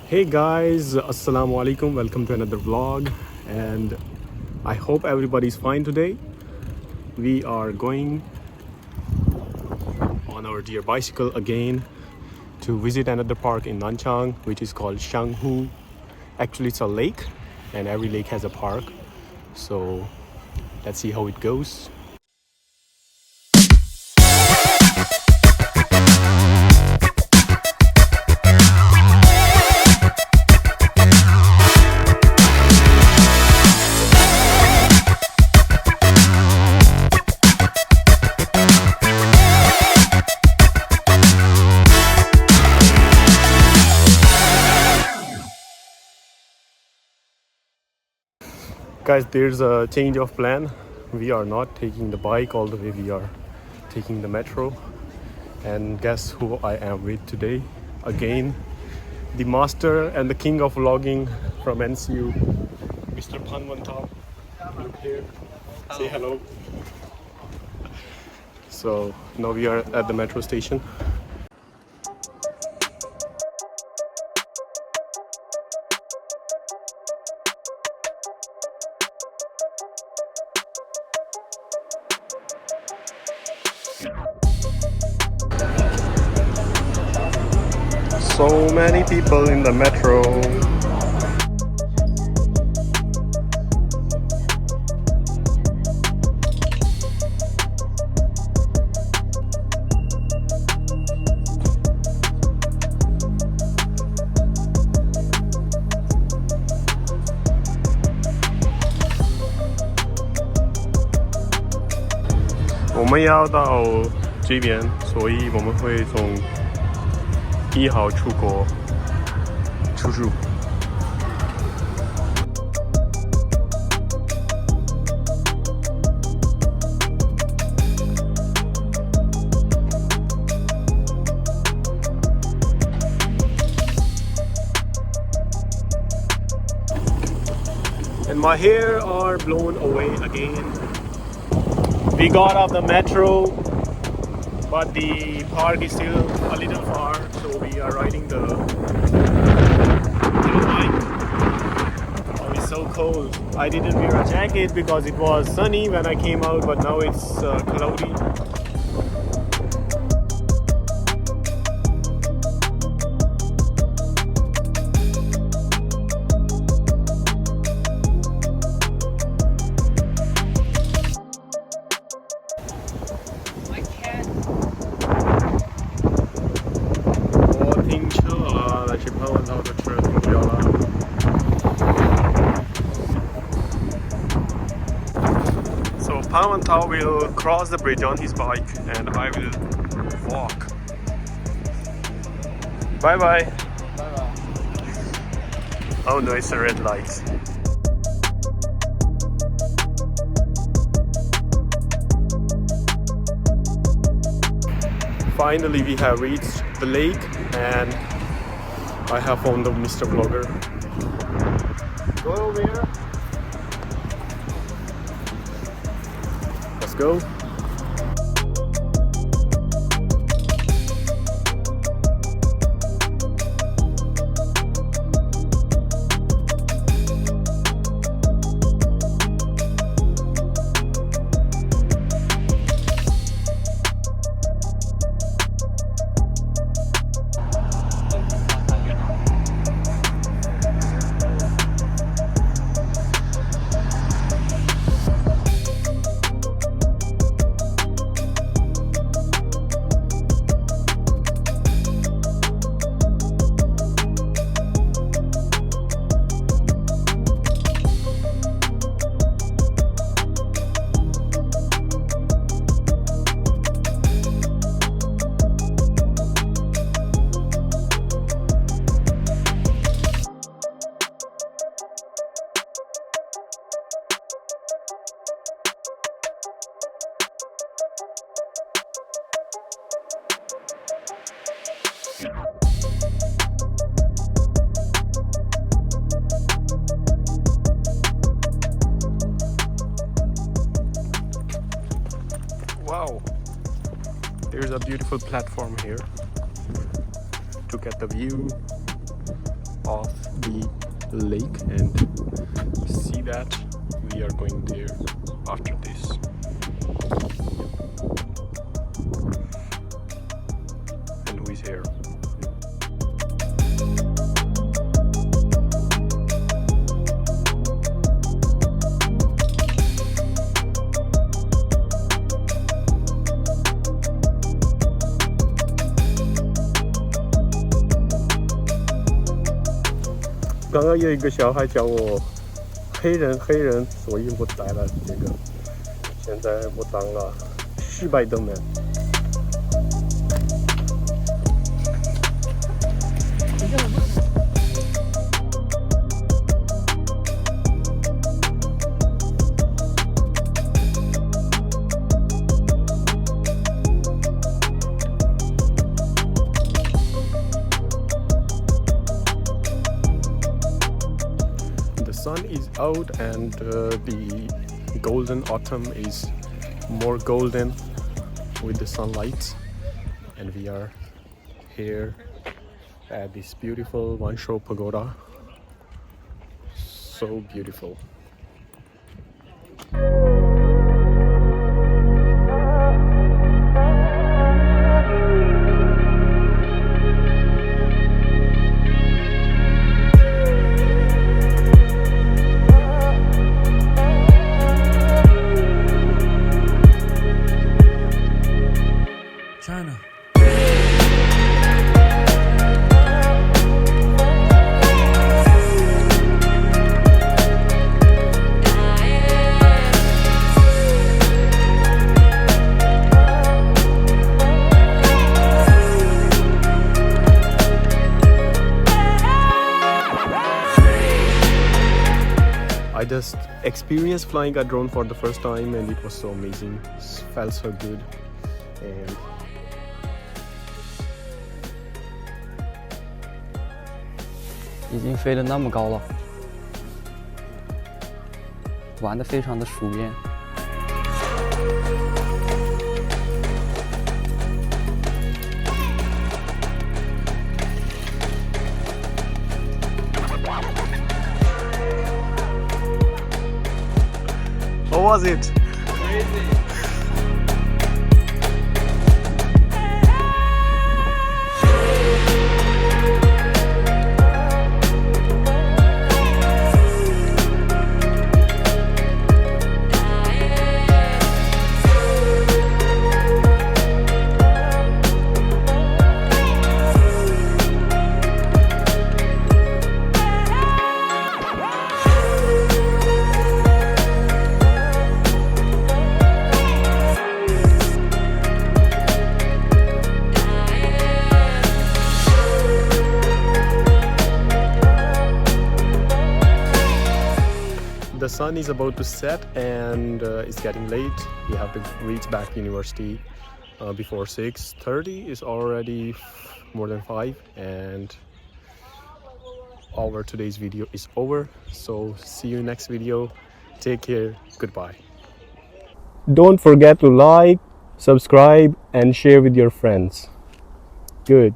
Hey guys, Assalamu alaikum. Welcome to another vlog, and I hope everybody's fine today. We are going on our dear bicycle again to visit another park in Nanchang, which is called XIANGHU. Actually, it's a lake, and every lake has a park. So let's see how it goes. Guys, there's a change of plan. We are not taking the bike all the way, we are taking the metro. And guess who I am with today? Again, the master and the king of vlogging from NCU, Mr. WENTAO. Look here, say hello. So now we are at the metro station. So many people in the metro.我们要到这边，所以我们会从1号出国出入。And my hair are blown away again. We got off the metro, but the park is still a little far, so we are riding the bike. Oh, it's so cold. I didn't wear a jacket because it was sunny when I came out, but now it's cloudy. So WENTAO will cross the bridge on his bike and I will walk. Bye bye. Bye bye. Oh no, it's a red light. Finally we have reached the lake and I have found the Mr. Vlogger. Go over here. Let's go. Wow, there's a beautiful platform here to get the view. of the lake and see that we are going there after this. And who is here?刚刚有一个小孩叫我黑人，所以我带了这个。现在我当了失败的 man。The sun is out and the golden autumn is more golden with the sunlight, and we are here at this beautiful WENTAO pagoda. So beautiful. China. I just experienced flying a drone for the first time and it was so amazing. It felt so good. And已经飞得那么高了，玩得非常的熟练。how was it? Crazy. The sun is about to set and it's getting late. We have to reach back university before 6:30. It's already more than 5 and our today's video is over. So see you next video. Take care. Goodbye. Don't forget to like, subscribe and share with your friends. Good.